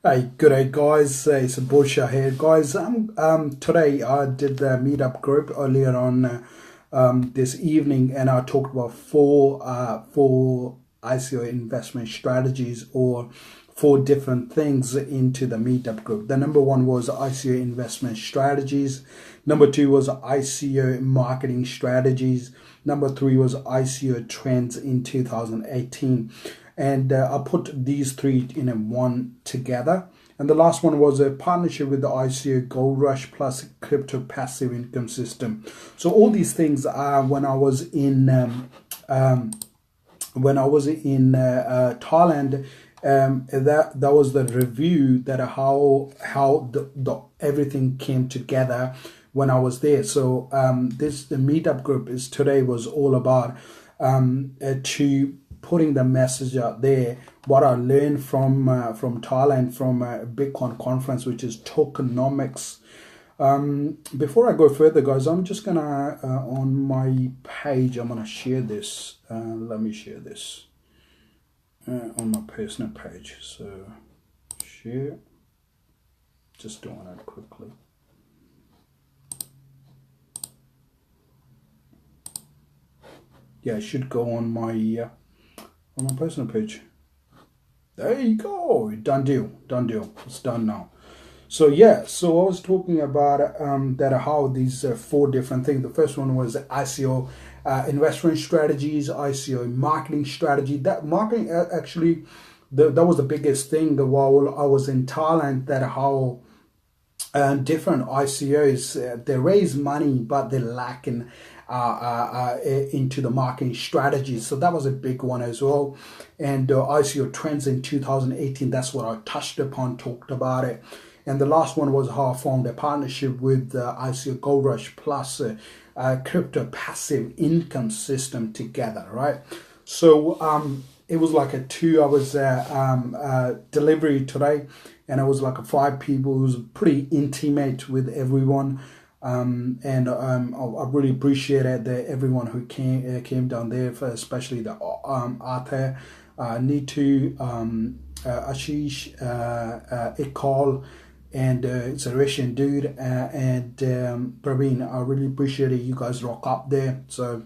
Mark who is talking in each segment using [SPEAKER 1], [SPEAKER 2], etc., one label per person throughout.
[SPEAKER 1] Hey, good day, guys. It's Bursha here, guys. Today I did the meetup group earlier on this evening, and I talked about four ICO investment strategies or four different things into the meetup group. The number one was ICO investment strategies. Number two was ICO marketing strategies. Number three was ICO trends in 2018. And I put these three in one together. And the last one was a partnership with the ICO Gold Rush plus crypto passive income system. So all these things are when I was in Thailand. That was the review that how the everything came together when I was there. So the meetup group is today was all about to putting the message out there, what I learned from Thailand, from a Bitcoin conference, which is tokenomics. Before I go further, guys, I'm just gonna on my page, I'm gonna share this. Let me share this on my personal page. So share, just doing it quickly. Yeah, it should go on my personal page. There you go. Done deal. It's done now. So yeah, so I was talking about that how these four different things. The first one was ICO investment strategies, ICO marketing strategy. That marketing actually, that was the biggest thing while I was in Thailand. That how different ICOs they raise money, but they lack in into the marketing strategy. So that was a big one as well. And ICO trends in 2018, that's what I touched upon, talked about it. And the last one was how I formed a partnership with ICO Gold Rush plus crypto passive income system together, right? So it was like a 2 hours delivery today, and it was like a 5 people. It was pretty intimate with everyone. And I really appreciated everyone who came down there, especially the Arthur, Nitu, Ashish, Ico, and it's a Russian dude, and Praveen. I really appreciate it. You guys rock up there. So,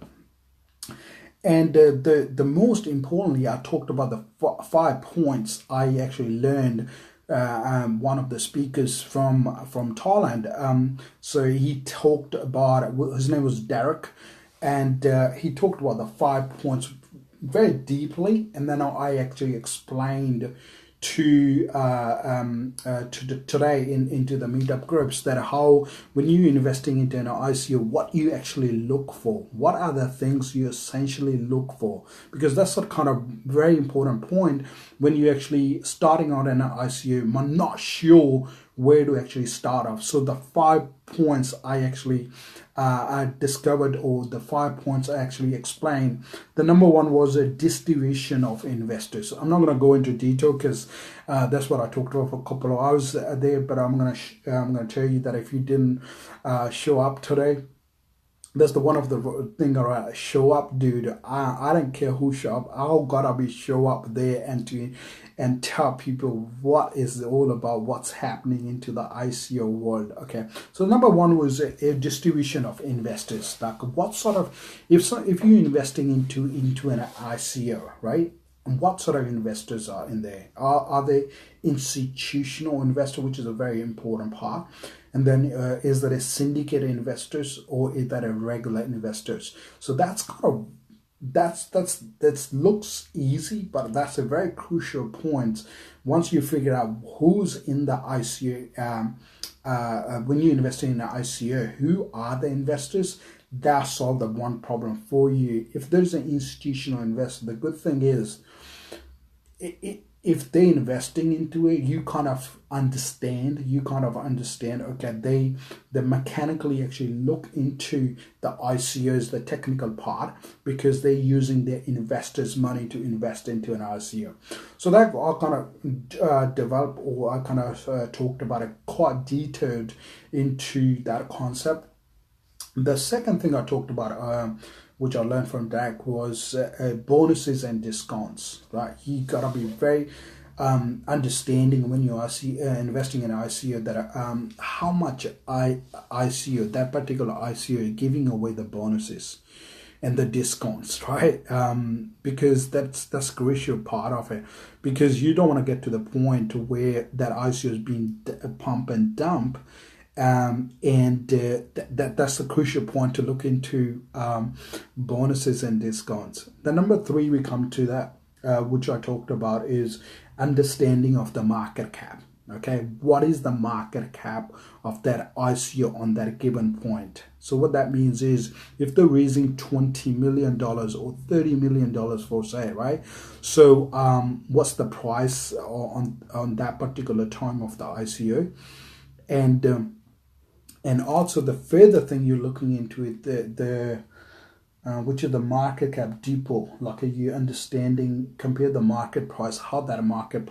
[SPEAKER 1] and the most importantly, I talked about the 5 points I actually learned. One of the speakers from Thailand. So he talked about, his name was Derek, and he talked about the 5 points very deeply, and then I actually explained to today into the meetup groups that how when you're investing into an ICO, what you actually look for, what are the things you essentially look for, because that's a kind of very important point when you're actually starting out in an ICO, but not sure where to actually start off. So the 5 points I actually I discovered, or the 5 points I actually explained. The number one was a distribution of investors. I'm not going to go into detail because that's what I talked about for a couple of hours there. But I'm going to tell you that if you didn't show up today, that's the one of the thing around show up, dude. I don't care who show up. I gotta be show up there and tell people what is all about, what's happening into the ICO world. Okay, so number one was a distribution of investors. Like what sort of if you're investing into an ICO, right? What sort of investors are in there? Are they institutional investor, which is a very important part? And then is that a syndicate investors or is that a regular investors? So that's kind of that looks easy, but that's a very crucial point. Once you figure out who's in the ICO, when you're investing in the ICO, who are the investors? That solved the one problem for you. If there's an institutional investor, the good thing is, if they're investing into it, you kind of understand, okay, they mechanically actually look into the ICOs, the technical part, because they're using their investors' money to invest into an ICO. So that I kind of developed, or I kind of talked about it quite detailed into that concept. The second thing I talked about, which I learned from Dak, was bonuses and discounts. Right, you gotta be very understanding when you are investing in ICO that how much ICO, that particular ICO, is giving away the bonuses and the discounts, right? Because that's crucial part of it, because you don't want to get to the point where that ICO is being pump and dump. And that's the crucial point to look into, bonuses and discounts. The number three we come to that, which I talked about, is understanding of the market cap. Okay, what is the market cap of that ICO on that given point? So what that means is, if they're raising $20 million or $30 million for say, right? So what's the price on that particular time of the ICO? And also the further thing you're looking into it, the which is the market cap depot, like you understanding, compare the market price, how that market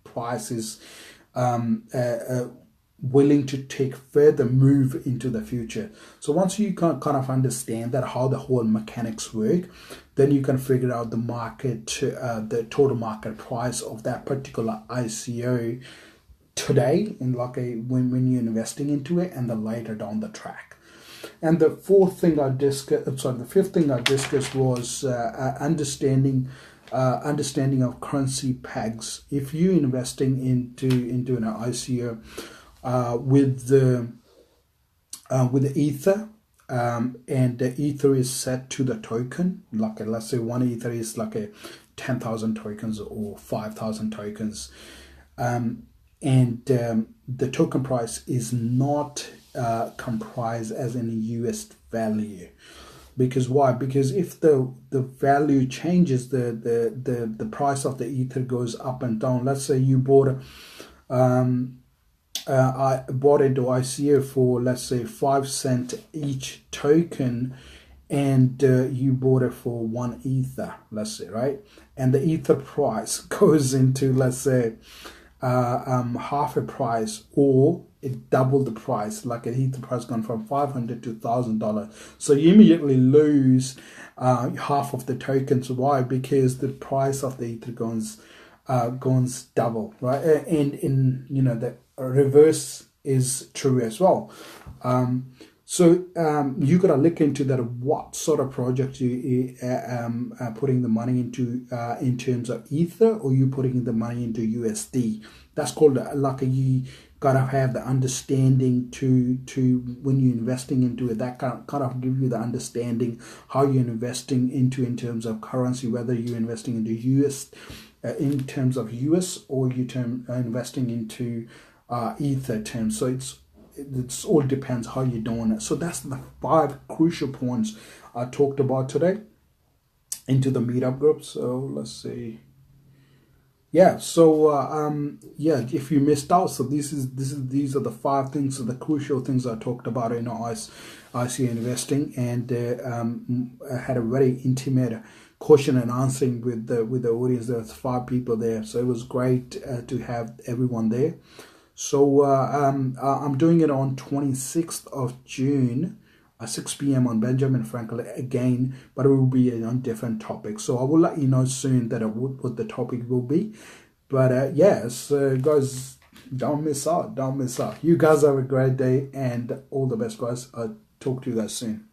[SPEAKER 1] price is willing to take further move into the future. So once you can kind of understand that, how the whole mechanics work, then you can figure out the market, the total market price of that particular ICO today, in like when you're investing into it, and then later down the track. And the fifth thing I discussed was understanding of currency pegs. If you're investing into an ICO with the Ether, and the Ether is set to the token, like let's say one Ether is like 10,000 tokens or 5,000 tokens, and the token price is not comprised as in US value. Because why? Because if the value changes, the price of the Ether goes up and down. Let's say you bought I bought into ICO for, let's say, 5 cents each token, and you bought it for 1 Ether, let's say, right? And the Ether price goes into, let's say, half a price, or it doubled the price, like an Ether price gone from $500 to $1,000. So you immediately lose half of the tokens. Why? Because the price of the Ether goes double, right? And in the reverse is true as well. So you gotta look into that, what sort of project you putting the money into, in terms of Ether, or you putting the money into USD. That's called like you gotta have the understanding to when you're investing into it. That kind of give you the understanding how you're investing into in terms of currency, whether you're investing into US in terms of US, or you investing into Ether terms. So it's all depends how you're doing it. So that's the 5 crucial points I talked about today into the meetup group. So let's see. Yeah, so if you missed out, so these are the 5 things, so the crucial things I talked about in ICO investing, and I had a very intimate question and answering with the audience. There's 5 people there, so it was great to have everyone there. So I'm doing it on 26th of June at 6 p.m. on Benjamin Franklin again, but it will be on different topics. So I will let you know soon that what the topic will be. But yes, guys, don't miss out. You guys have a great day, and all the best, guys. I'll talk to you guys soon.